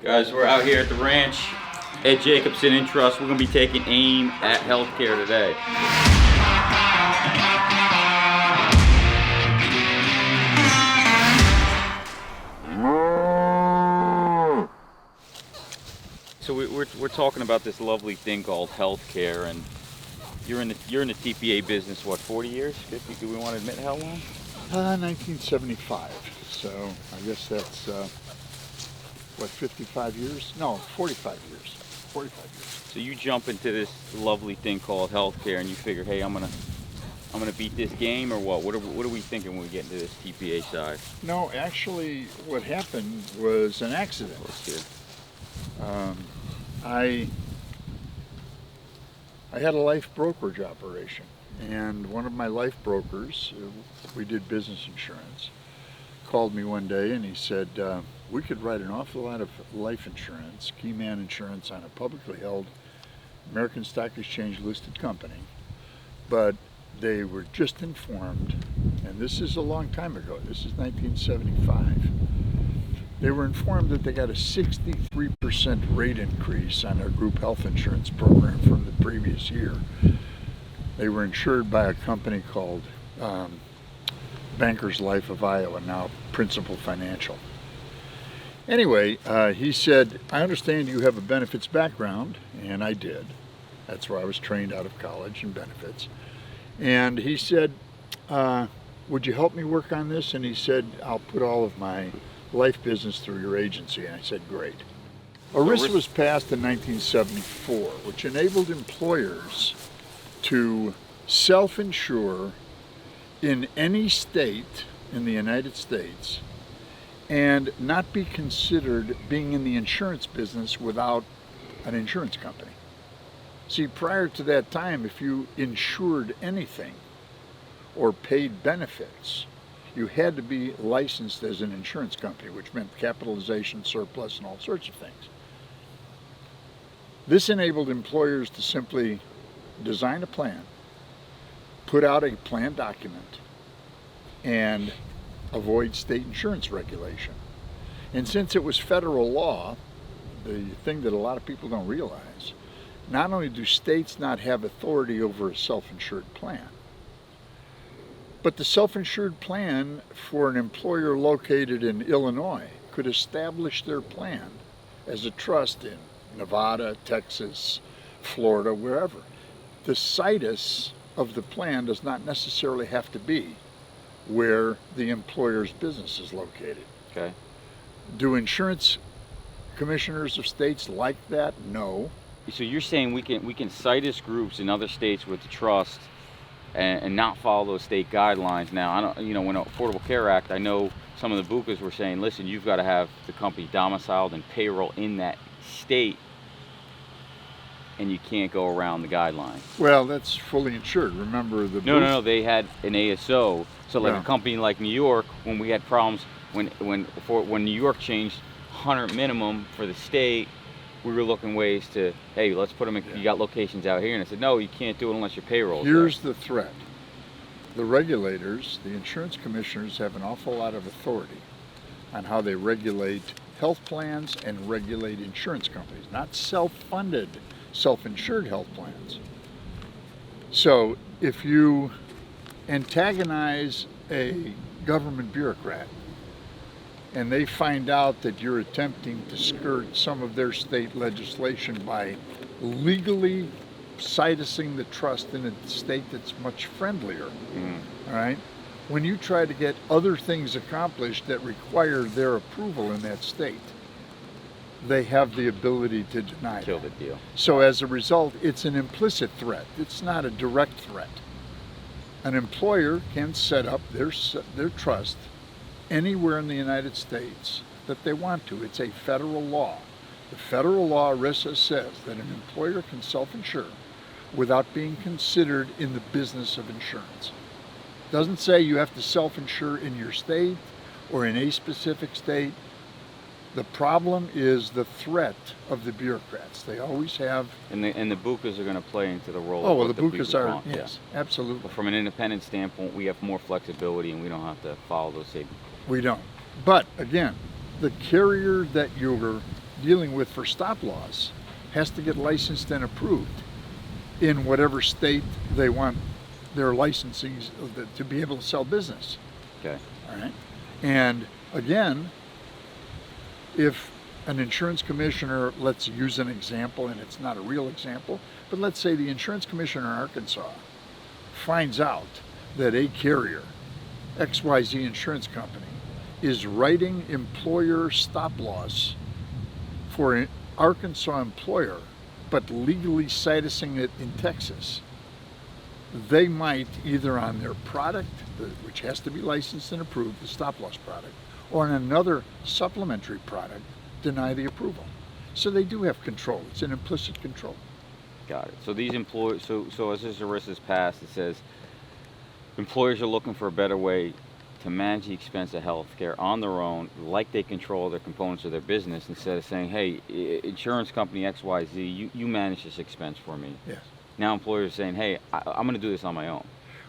Guys, we're out here at the ranch at Jacobson in Trust. We're going to be taking aim at healthcare today. So we're talking about this lovely thing called healthcare, and you're in the TPA business, what, 40 years? 50? Do we want to admit how long? 1975. So I guess that's what, 55 years? No, 45 years. 45 years. So you jump into this lovely thing called healthcare, and you figure, hey, I'm gonna beat this game, or what? What are we thinking when we get into this TPA side? No, actually, what happened was an accident. I had a life brokerage operation, and one of my life brokers, we did business insurance, called me one day and he said, we could write an awful lot of life insurance, key man insurance, on a publicly held American Stock Exchange listed company, but they were just informed, and this is a long time ago, this is 1975, they were informed that they got a 63% rate increase on their group health insurance program from the previous year. They were insured by a company called Bankers Life of Iowa, now Principal Financial. Anyway, he said, I understand you have a benefits background, and I did. That's where I was trained out of college in benefits. And he said, would you help me work on this? And he said, I'll put all of my life business through your agency. And I said, great. ERISA was passed in 1974, which enabled employers to self-insure in any state in the United States and not be considered being in the insurance business without an insurance company. See, prior to that time, if you insured anything or paid benefits, you had to be licensed as an insurance company, which meant capitalization, surplus, and all sorts of things. This enabled employers to simply design a plan, put out a plan document, and avoid state insurance regulation. And since it was federal law, the thing that a lot of people don't realize, not only do states not have authority over a self-insured plan, but the self-insured plan for an employer located in Illinois could establish their plan as a trust in Nevada, Texas, Florida, wherever. The situs of the plan does not necessarily have to be where the employer's business is located. Okay. Do insurance commissioners of states like that? No. So you're saying we can situs groups in other states with the trust and not follow those state guidelines. Now, I don't, when Affordable Care Act, I know some of the bukas were saying, listen, you've got to have the company domiciled and payroll in that state, and you can't go around the guidelines. Well, that's fully insured. Remember the No, they had an ASO. So like a company like New York, when we had problems, when New York changed 100 minimum for the state, we were looking ways to, hey, let's put them in, you got locations out here. And I said, no, you can't do it unless your payroll. Here's the threat. The regulators, the insurance commissioners, have an awful lot of authority on how they regulate health plans and regulate insurance companies, not self-funded, self-insured health plans. So if you antagonize a government bureaucrat and they find out that you're attempting to skirt some of their state legislation by legally situsing the trust in a state that's much friendlier, all right? When you try to get other things accomplished that require their approval in that state, they have the ability to deny Kill the deal. So as a result, it's an implicit threat. It's not a direct threat. An employer can set up their trust anywhere in the United States that they want to. It's a federal law. The federal law, ERISA, says that an employer can self-insure without being considered in the business of insurance. It doesn't say you have to self-insure in your state or in a specific state. The problem is the threat of the bureaucrats. They always have. And the bukas are going to play into the role. Oh, well, of the what bukas people are, want. yes, absolutely. But from an independent standpoint, we have more flexibility and we don't have to follow those same. We don't. But again, the carrier that you're dealing with for stop loss has to get licensed and approved in whatever state they want their licensees to be able to sell business. Okay. All right. And again, if an insurance commissioner, let's use an example, and it's not a real example, but let's say the insurance commissioner in Arkansas finds out that a carrier, XYZ Insurance Company, is writing employer stop loss for an Arkansas employer, but legally citing it in Texas, they might either on their product, which has to be licensed and approved, the stop loss product, or on another supplementary product, deny the approval. So they do have control. It's an implicit control. Got it. So these employers, so as this ERISA is passed, it says employers are looking for a better way to manage the expense of health care on their own, like they control their components of their business, instead of saying, hey, insurance company XYZ, you manage this expense for me. Yes. Now employers are saying, hey, I'm going to do this on my own.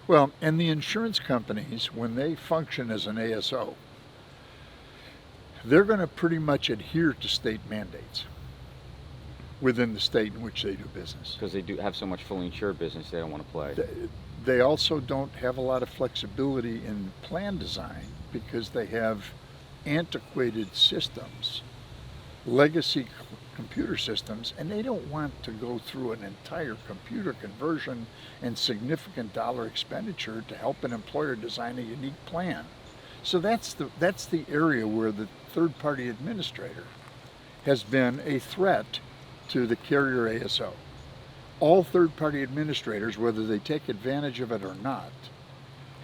Well, and the insurance companies, when they function as an ASO, they're going to pretty much adhere to state mandates within the state in which they do business. Because they do have so much fully insured business, they don't want to play. They also don't have a lot of flexibility in plan design because they have antiquated systems, legacy computer systems, and they don't want to go through an entire computer conversion and significant dollar expenditure to help an employer design a unique plan. So that's the area where the third-party administrator has been a threat to the carrier ASO. All third-party administrators, whether they take advantage of it or not,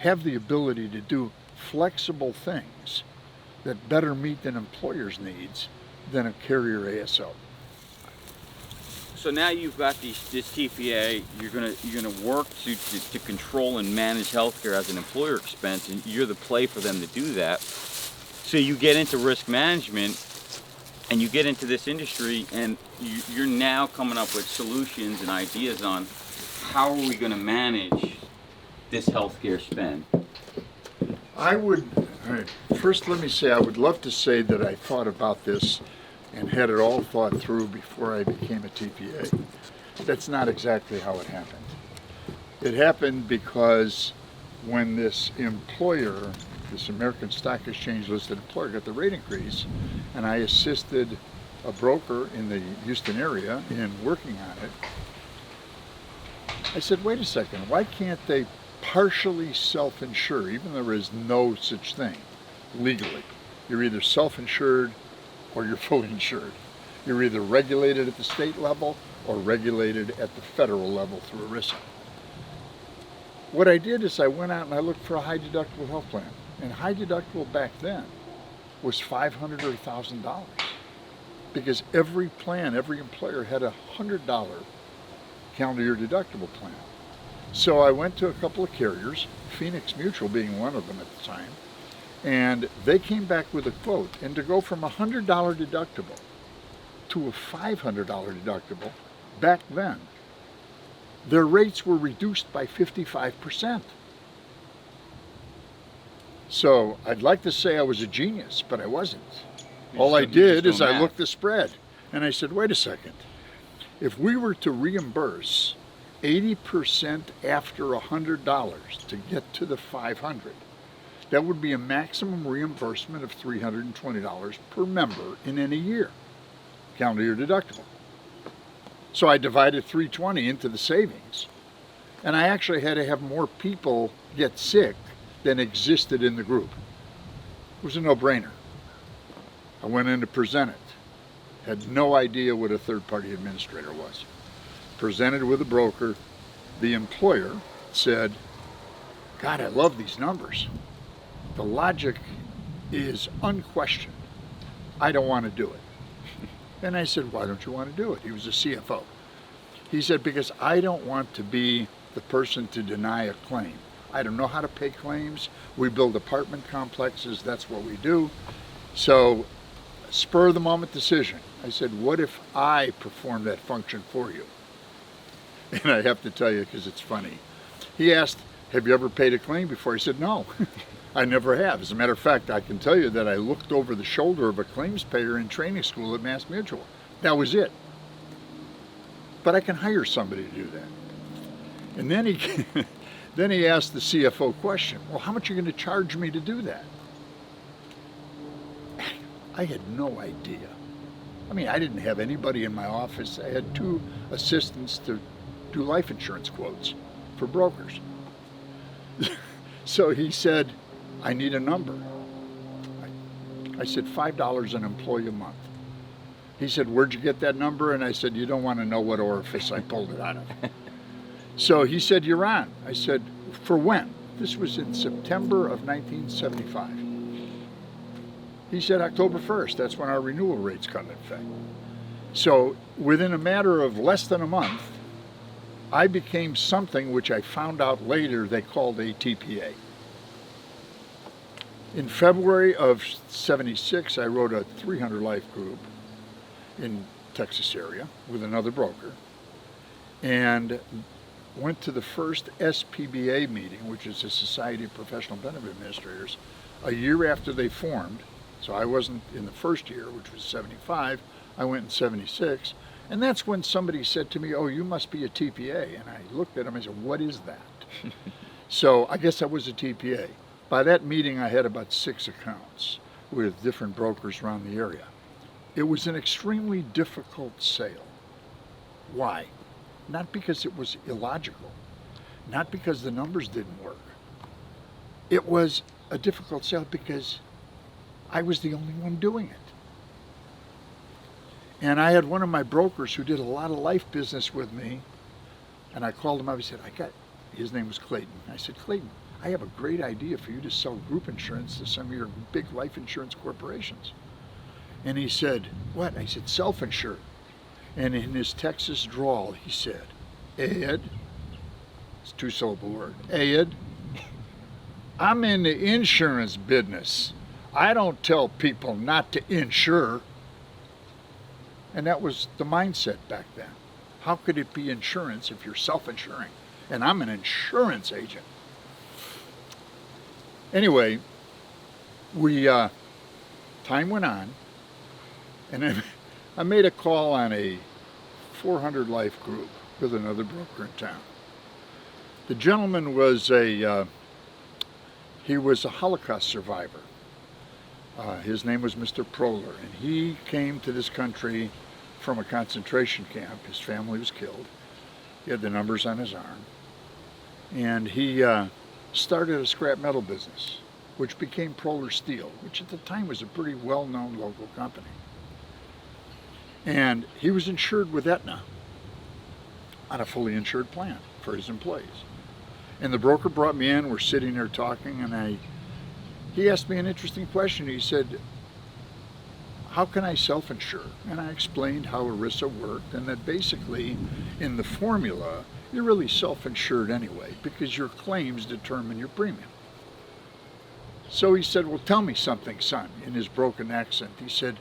have the ability to do flexible things that better meet an employer's needs than a carrier ASO. So now you've got this TPA. You're gonna work to control and manage healthcare as an employer expense, and you're the play for them to do that. So you get into risk management, and you get into this industry, and you're now coming up with solutions and ideas on how are we going to manage this healthcare spend. First let me say I would love to say that I thought about this and had it all thought through before I became a TPA. That's not exactly how it happened. It happened because when this employer, this American Stock Exchange listed employer, got the rate increase, and I assisted a broker in the Houston area in working on it, I said, wait a second, why can't they partially self-insure, even though there is no such thing legally? You're either self-insured or you're fully insured. You're either regulated at the state level or regulated at the federal level through ERISA. What I did is I went out and I looked for a high deductible health plan. And high deductible back then was $500 or $1,000 because every plan, every employer had a $100 calendar year deductible plan. So I went to a couple of carriers, Phoenix Mutual being one of them at the time, and they came back with a quote. And to go from a $100 deductible to a $500 deductible back then, their rates were reduced by 55%. So I'd like to say I was a genius, but I wasn't. All I did is I looked the spread and I said, wait a second. If we were to reimburse 80% after $100 to get to the 500, that would be a maximum reimbursement of $320 per member in any year, calendar year deductible. So I divided $320 into the savings, and I actually had to have more people get sick than existed in the group. It was a no-brainer. I went in to present it. Had no idea what a third-party administrator was. Presented with a broker. The employer said, God, I love these numbers. The logic is unquestioned. I don't want to do it. And I said, why don't you want to do it? He was a CFO. He said, because I don't want to be the person to deny a claim. I don't know how to pay claims. We build apartment complexes. That's what we do. So, spur of the moment decision. I said, what if I perform that function for you? And I have to tell you, because it's funny. He asked, have you ever paid a claim before? I said, no. I never have. As a matter of fact, I can tell you that I looked over the shoulder of a claims payer in training school at Mass Mutual. That was it. But I can hire somebody to do that. And then then he asked the CFO question, well, how much are you going to charge me to do that? I had no idea. I mean, I didn't have anybody in my office. I had 2 assistants to do life insurance quotes for brokers. So he said, I need a number. I said, $5 an employee a month. He said, where'd you get that number? And I said, you don't want to know what orifice I pulled it out of. So he said, you're on. I said, for when? This was in September of 1975. He said, October 1st. That's when our renewal rates come in effect. So within a matter of less than a month, I became something which I found out later they called a TPA. In February of '76, I wrote a 300 life group in Texas area with another broker and went to the first SPBA meeting, which is the Society of Professional Benefit Administrators, a year after they formed. So I wasn't in the first year, which was '75. I went in '76. And that's when somebody said to me, oh, you must be a TPA. And I looked at him and I said, what is that? So I guess I was a TPA. By that meeting, I had about 6 accounts with different brokers around the area. It was an extremely difficult sale. Why? Not because it was illogical, not because the numbers didn't work. It was a difficult sale because I was the only one doing it. And I had one of my brokers who did a lot of life business with me, and I called him up. He said, his name was Clayton. I said, Clayton, I have a great idea for you to sell group insurance to some of your big life insurance corporations. And he said, what? I said, self-insured. And in his Texas drawl, he said, Ed, it's a 2-syllable word, Ed, I'm in the insurance business. I don't tell people not to insure. And that was the mindset back then. How could it be insurance if you're self-insuring? And I'm an insurance agent. Anyway, time went on, and I made a call on a 400 life group with another broker in town. The gentleman was he was a Holocaust survivor. His name was Mr. Proler, and he came to this country from a concentration camp. His family was killed. He had the numbers on his arm. And he started a scrap metal business, which became Proler Steel, which at the time was a pretty well-known local company. And he was insured with Aetna on a fully insured plan for his employees. And the broker brought me in, we're sitting there talking, and he asked me an interesting question. He said, how can I self-insure? And I explained how ERISA worked, and that basically in the formula, you're really self-insured anyway, because your claims determine your premium. So he said, well, tell me something, son, in his broken accent. He said,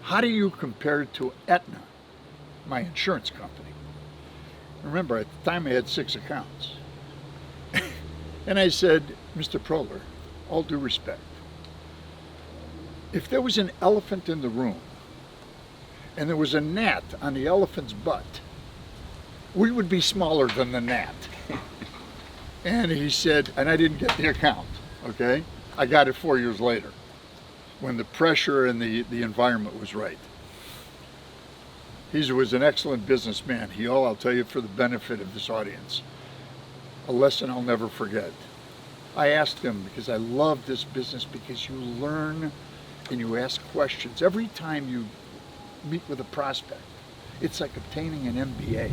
how do you compare to Aetna, my insurance company? Remember, at the time I had 6 accounts. And I said, Mr. Proler, all due respect, if there was an elephant in the room and there was a gnat on the elephant's butt, we would be smaller than the gnat. And he said, and I didn't get the account, okay? I got it 4 years later when the pressure and the environment was right. He was an excellent businessman. I'll tell you for the benefit of this audience, a lesson I'll never forget. I asked him, because I love this business, because you learn and you ask questions. Every time you meet with a prospect, it's like obtaining an MBA.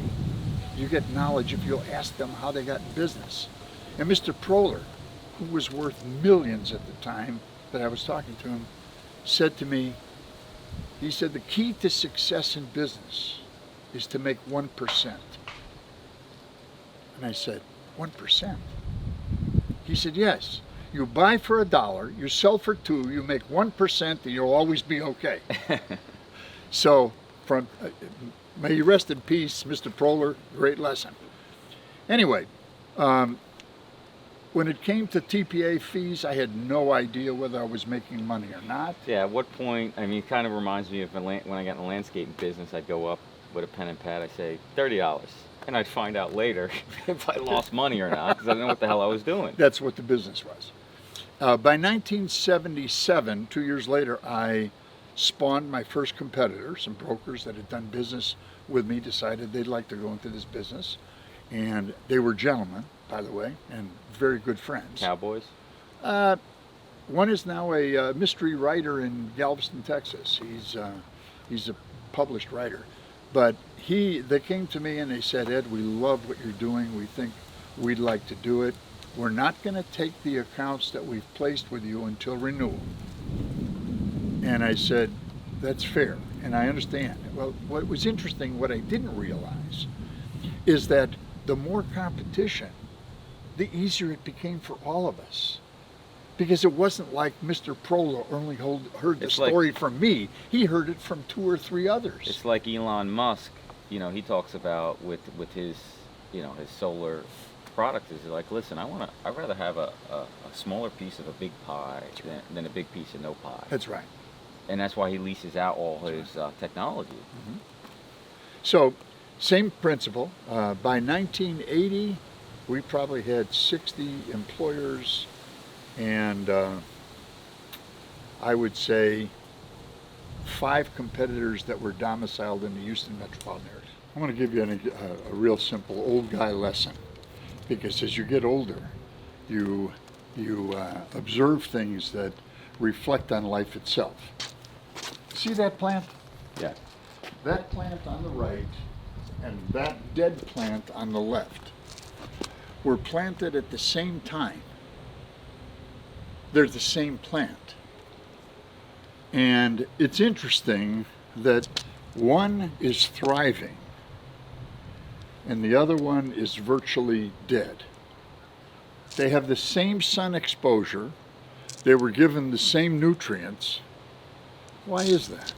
You get knowledge if you'll ask them how they got in business. And Mr. Proler, who was worth millions at the time that I was talking to him, said to me, he said, the key to success in business is to make 1%. And I said, 1%? He said, yes. You buy for $1, you sell for $2, you make 1%, and you'll always be okay. So, may you rest in peace, Mr. Proler, great lesson. Anyway, when it came to TPA fees, I had no idea whether I was making money or not. Yeah, at what point, I mean, it kind of reminds me of when I got in the landscaping business, I'd go up with a pen and pad, I'd say $30. And I'd find out later if I lost money or not, because I didn't know what the hell I was doing. That's what the business was. By 1977, 2 years later, I spawned my first competitor. Some brokers that had done business with me decided they'd like to go into this business. And they were gentlemen, by the way, and very good friends. Cowboys? One is now a mystery writer in Galveston, Texas. He's a published writer. But they came to me and they said, Ed, we love what you're doing. We think we'd like to do it. We're not going to take the accounts that we've placed with you until renewal. And I said, that's fair, and I understand. Well, what was interesting, what I didn't realize, is that the more competition, the easier it became for all of us. Because it wasn't like Mr. Prolo only heard the story from me. He heard it from 2 or 3 others. It's like Elon Musk, he talks about with his, his solar product is like, listen, I'd rather have a smaller piece of a big pie than a big piece of no pie. That's right. And that's why he leases out all his technology. Mm-hmm. So, same principle. By 1980, we probably had 60 employers, and I would say 5 competitors that were domiciled in the Houston metropolitan area. I want to give you a real simple old guy lesson, because as you get older, you observe things that reflect on life itself. See that plant? Yeah. That plant on the right and that dead plant on the left were planted at the same time. They're the same plant. And it's interesting that one is thriving and the other one is virtually dead. They have the same sun exposure. They were given the same nutrients. Why is that?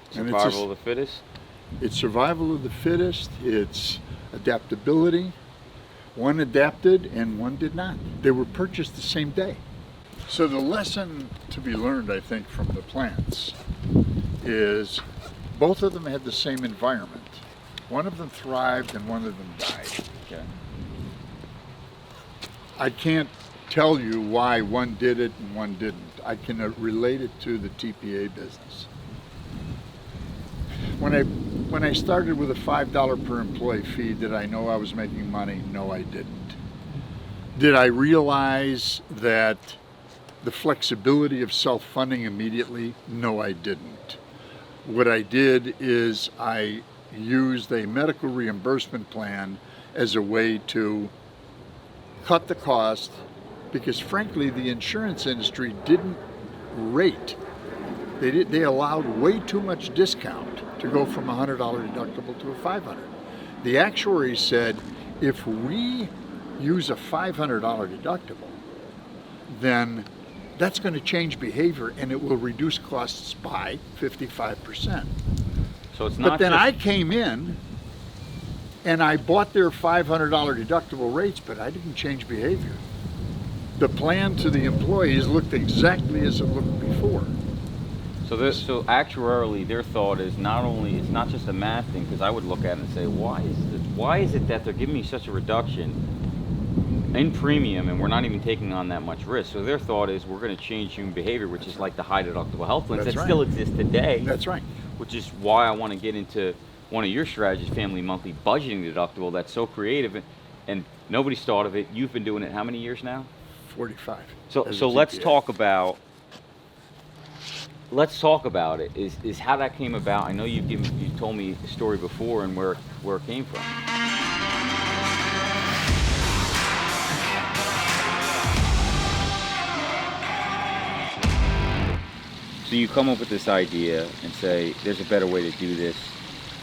Survival of the fittest? It's survival of the fittest. It's adaptability. One adapted and one did not. They were purchased the same day. So the lesson to be learned, I think, from the plants is both of them had the same environment. One of them thrived and one of them died. Okay. I can't tell you why one did it and one didn't. I can relate it to the TPA business. When I started with a $5 per employee fee, did I know I was making money? No, I didn't. Did I realize that the flexibility of self-funding immediately? No, I didn't. What I did is I used a medical reimbursement plan as a way to cut the cost, because frankly the insurance industry didn't rate. They allowed way too much discount to go from a $100 deductible to a $500. The actuary said if we use a $500 deductible, then that's going to change behavior and it will reduce costs by 55%. So it's not. But then I came in and I bought their $500 deductible rates, but I didn't change behavior. The plan to the employees looked exactly as it looked before. So actuarially, their thought is it's not just a math thing, because I would look at it and say, why is it that they're giving me such a reduction in premium and we're not even taking on that much risk? So their thought is we're going to change human behavior, which is like the high deductible health plans that still exist today. That's right. Which is why I want to get into one of your strategies, family monthly budgeting deductible. That's so creative and nobody's thought of it. You've been doing it how many years now? 45. So let's talk about it. Is how that came about. I know you told me the story before and where it came from. So you come up with this idea and say there's a better way to do this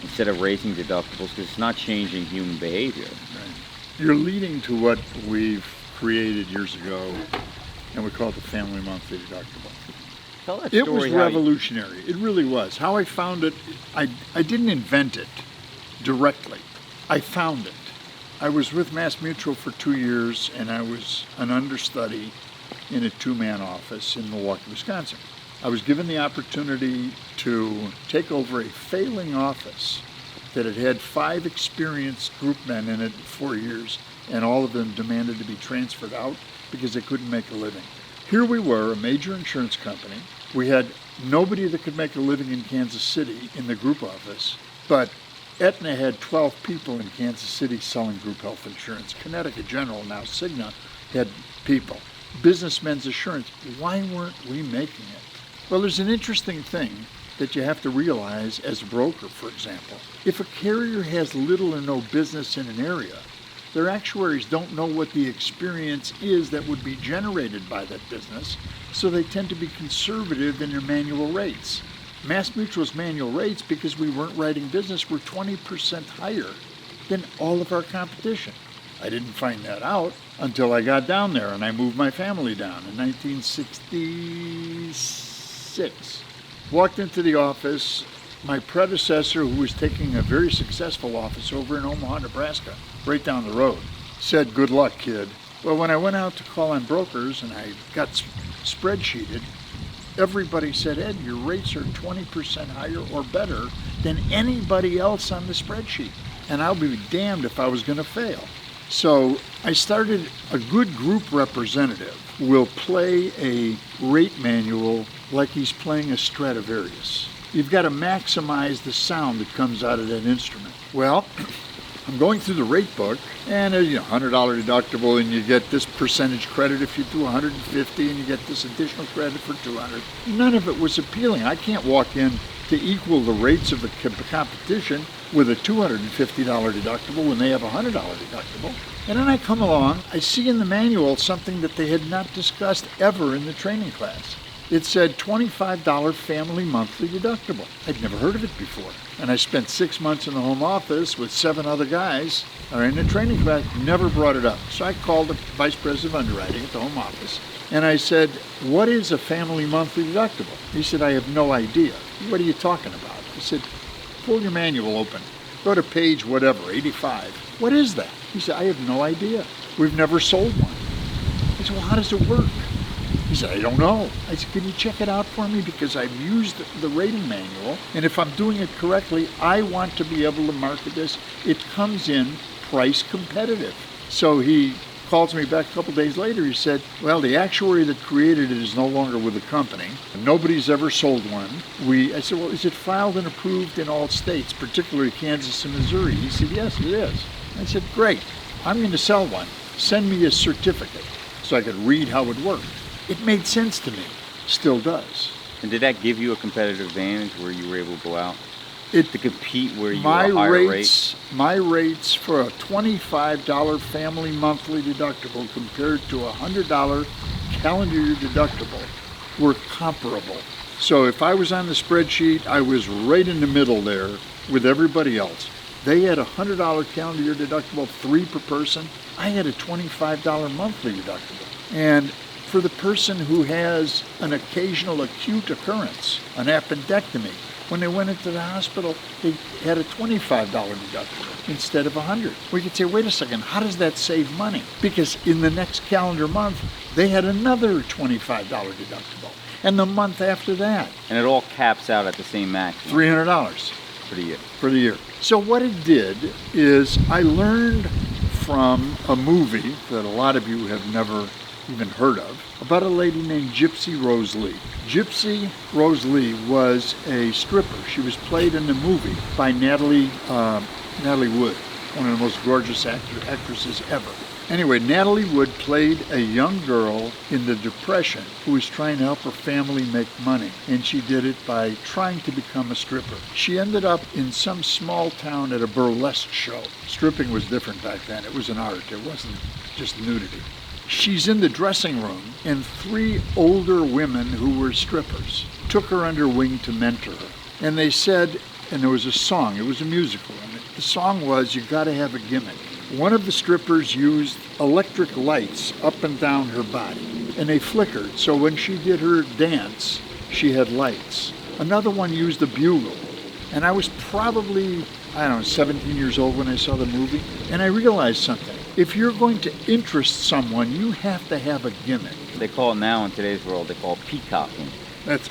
instead of raising deductibles, because it's not changing human behavior. Right. You're leading to what we've created years ago, and we call it the family monthly deductible. Tell that It story. was revolutionary. It really was. How I found it, I didn't invent it directly. I found it. I was with Mass Mutual for 2 years, and I was an understudy in a 2-man office in Milwaukee, Wisconsin. I was given the opportunity to take over a failing office that had had 5 experienced group men in it for 4 years, and all of them demanded to be transferred out because they couldn't make a living. Here we were, a major insurance company. We had nobody that could make a living in Kansas City in the group office, but Aetna had 12 people in Kansas City selling group health insurance. Connecticut General, now Cigna, had people. Businessmen's Assurance, why weren't we making it? Well, there's an interesting thing that you have to realize as a broker, for example. If a carrier has little or no business in an area, their actuaries don't know what the experience is that would be generated by that business, so they tend to be conservative in their manual rates. Mass Mutual's manual rates, because we weren't writing business, were 20% higher than all of our competition. I didn't find that out until I got down there and I moved my family down in 1966. Walked into the office. My predecessor, who was taking a very successful office over in Omaha, Nebraska, right down the road, said, "Good luck, kid." Well, when I went out to call on brokers and I got spreadsheeted, everybody said, "Ed, your rates are 20% higher or better than anybody else on the spreadsheet." And I'll be damned if I was going to fail. So I started, a good group representative will play a rate manual like he's playing a Stradivarius. You've got to maximize the sound that comes out of that instrument. Well, I'm going through the rate book, and there's $100 deductible, and you get this percentage credit if you do 150, and you get this additional credit for 200. None of it was appealing. I can't walk in to equal the rates of the competition with a $250 deductible when they have a $100 deductible. And then I come along, I see in the manual something that they had not discussed ever in the training class. It said $25 family monthly deductible. I'd never heard of it before. And I spent 6 months in the home office with 7 other guys, or in the training class, never brought it up. So I called the vice president of underwriting at the home office, and I said, "What is a family monthly deductible?" He said, "I have no idea." "What are you talking about?" I said, "Pull your manual open. Go to page whatever, 85. What is that?" He said, "I have no idea. We've never sold one." I said, "Well, how does it work?" He said, "I don't know." I said, "Can you check it out for me? Because I've used the rating manual, and if I'm doing it correctly, I want to be able to market this. It comes in price competitive." So he calls me back a couple days later. He said, "Well, the actuary that created it is no longer with the company. Nobody's ever sold one." I said, "Well, is it filed and approved in all states, particularly Kansas and Missouri?" He said, "Yes, it is." I said, "Great. I'm going to sell one. Send me a certificate so I could read how it worked." It made sense to me. Still does. And did that give you a competitive advantage where you were able to go out to compete where you were My a higher rate? My rates for a $25 family monthly deductible compared to a $100 calendar year deductible were comparable. So if I was on the spreadsheet, I was right in the middle there with everybody else. They had a $100 calendar year deductible, 3 per person. I had a $25 monthly deductible. And for the person who has an occasional acute occurrence, an appendectomy, when they went into the hospital, they had a $25 deductible instead of $100. We could say, wait a second, how does that save money? Because in the next calendar month, they had another $25 deductible. And the month after that. And it all caps out at the same maximum. $300 for the year. For the year. So what it did is I learned from a movie that a lot of you have never even heard of, about a lady named Gypsy Rose Lee. Gypsy Rose Lee was a stripper. She was played in the movie by Natalie Wood, one of the most gorgeous actresses ever. Anyway, Natalie Wood played a young girl in the Depression who was trying to help her family make money, and she did it by trying to become a stripper. She ended up in some small town at a burlesque show. Stripping was different back then. It was an art. It wasn't just nudity. She's in the dressing room, and 3 older women who were strippers took her under wing to mentor her. And they said, and there was a song, it was a musical, and the song was, "You gotta have a gimmick." One of the strippers used electric lights up and down her body, and they flickered, so when she did her dance, she had lights. Another one used a bugle, and I I don't know, 17 years old when I saw the movie, and I realized something. If you're going to interest someone, you have to have a gimmick. They call it now in today's world, they call it peacocking. That's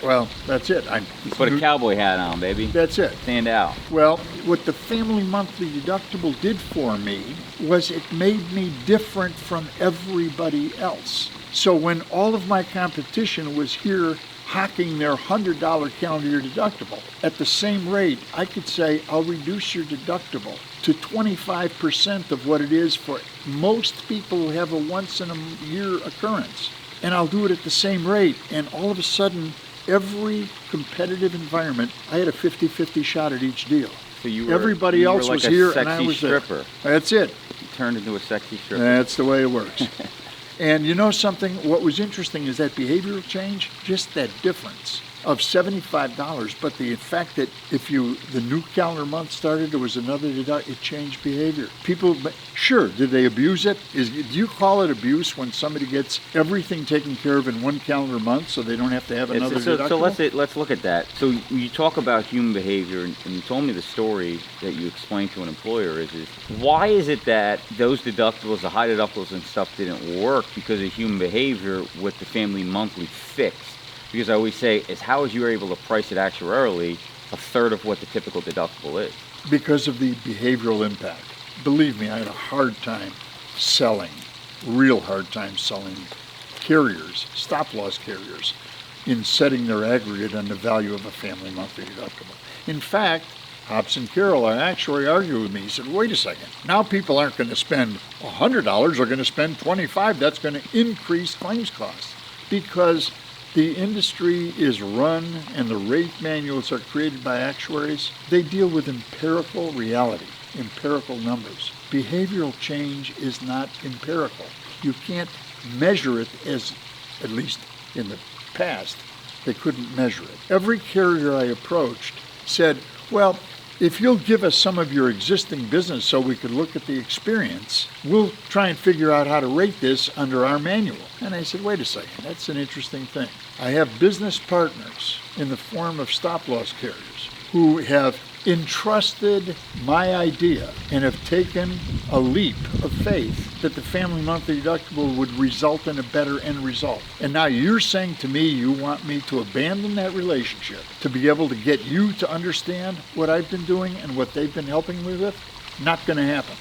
it. You put a cowboy hat on, baby. That's it. Stand out. Well, what the family monthly deductible did for me was it made me different from everybody else. So when all of my competition was here hawking their $100 calendar year deductible, at the same rate, I could say, I'll reduce your deductible to 25% of what it is for most people who have a once in a year occurrence. And I'll do it at the same rate. And all of a sudden, every competitive environment, I had a 50-50 shot at each deal. So Everybody else was here and I was there. Stripper. That's it. You turned into a sexy stripper. That's the way it works. And you know something? What was interesting is that behavioral change, just that difference of $75, but the fact that if the new calendar month started, there was another deduct, it changed behavior. People, sure, did they abuse it? Do you call it abuse when somebody gets everything taken care of in one calendar month so they don't have to have another deductible? So let's look at that. So you talk about human behavior, and you told me the story that you explained to an employer is why is it that those deductibles, the high deductibles and stuff didn't work because of human behavior with the family monthly fixed? Because I always say is how is you able to price it actuarially a third of what the typical deductible is? Because of the behavioral impact. Believe me, I had a real hard time selling carriers, stop-loss carriers, in setting their aggregate on the value of a family monthly deductible. In fact, Hobson Carroll, our actuary, argued with me. He said, wait a second, now people aren't going to spend $100, they're going to spend $25. That's going to increase claims costs because the industry is run and the rate manuals are created by actuaries. They deal with empirical reality, empirical numbers. Behavioral change is not empirical. You can't measure it as, at least in the past, they couldn't measure it. Every carrier I approached said, well, if you'll give us some of your existing business so we could look at the experience, we'll try and figure out how to rate this under our manual. And I said, wait a second, that's an interesting thing. I have business partners in the form of stop-loss carriers who have entrusted my idea and have taken a leap of faith that the family monthly deductible would result in a better end result. And now you're saying to me you want me to abandon that relationship to be able to get you to understand what I've been doing and what they've been helping me with? Not going to happen.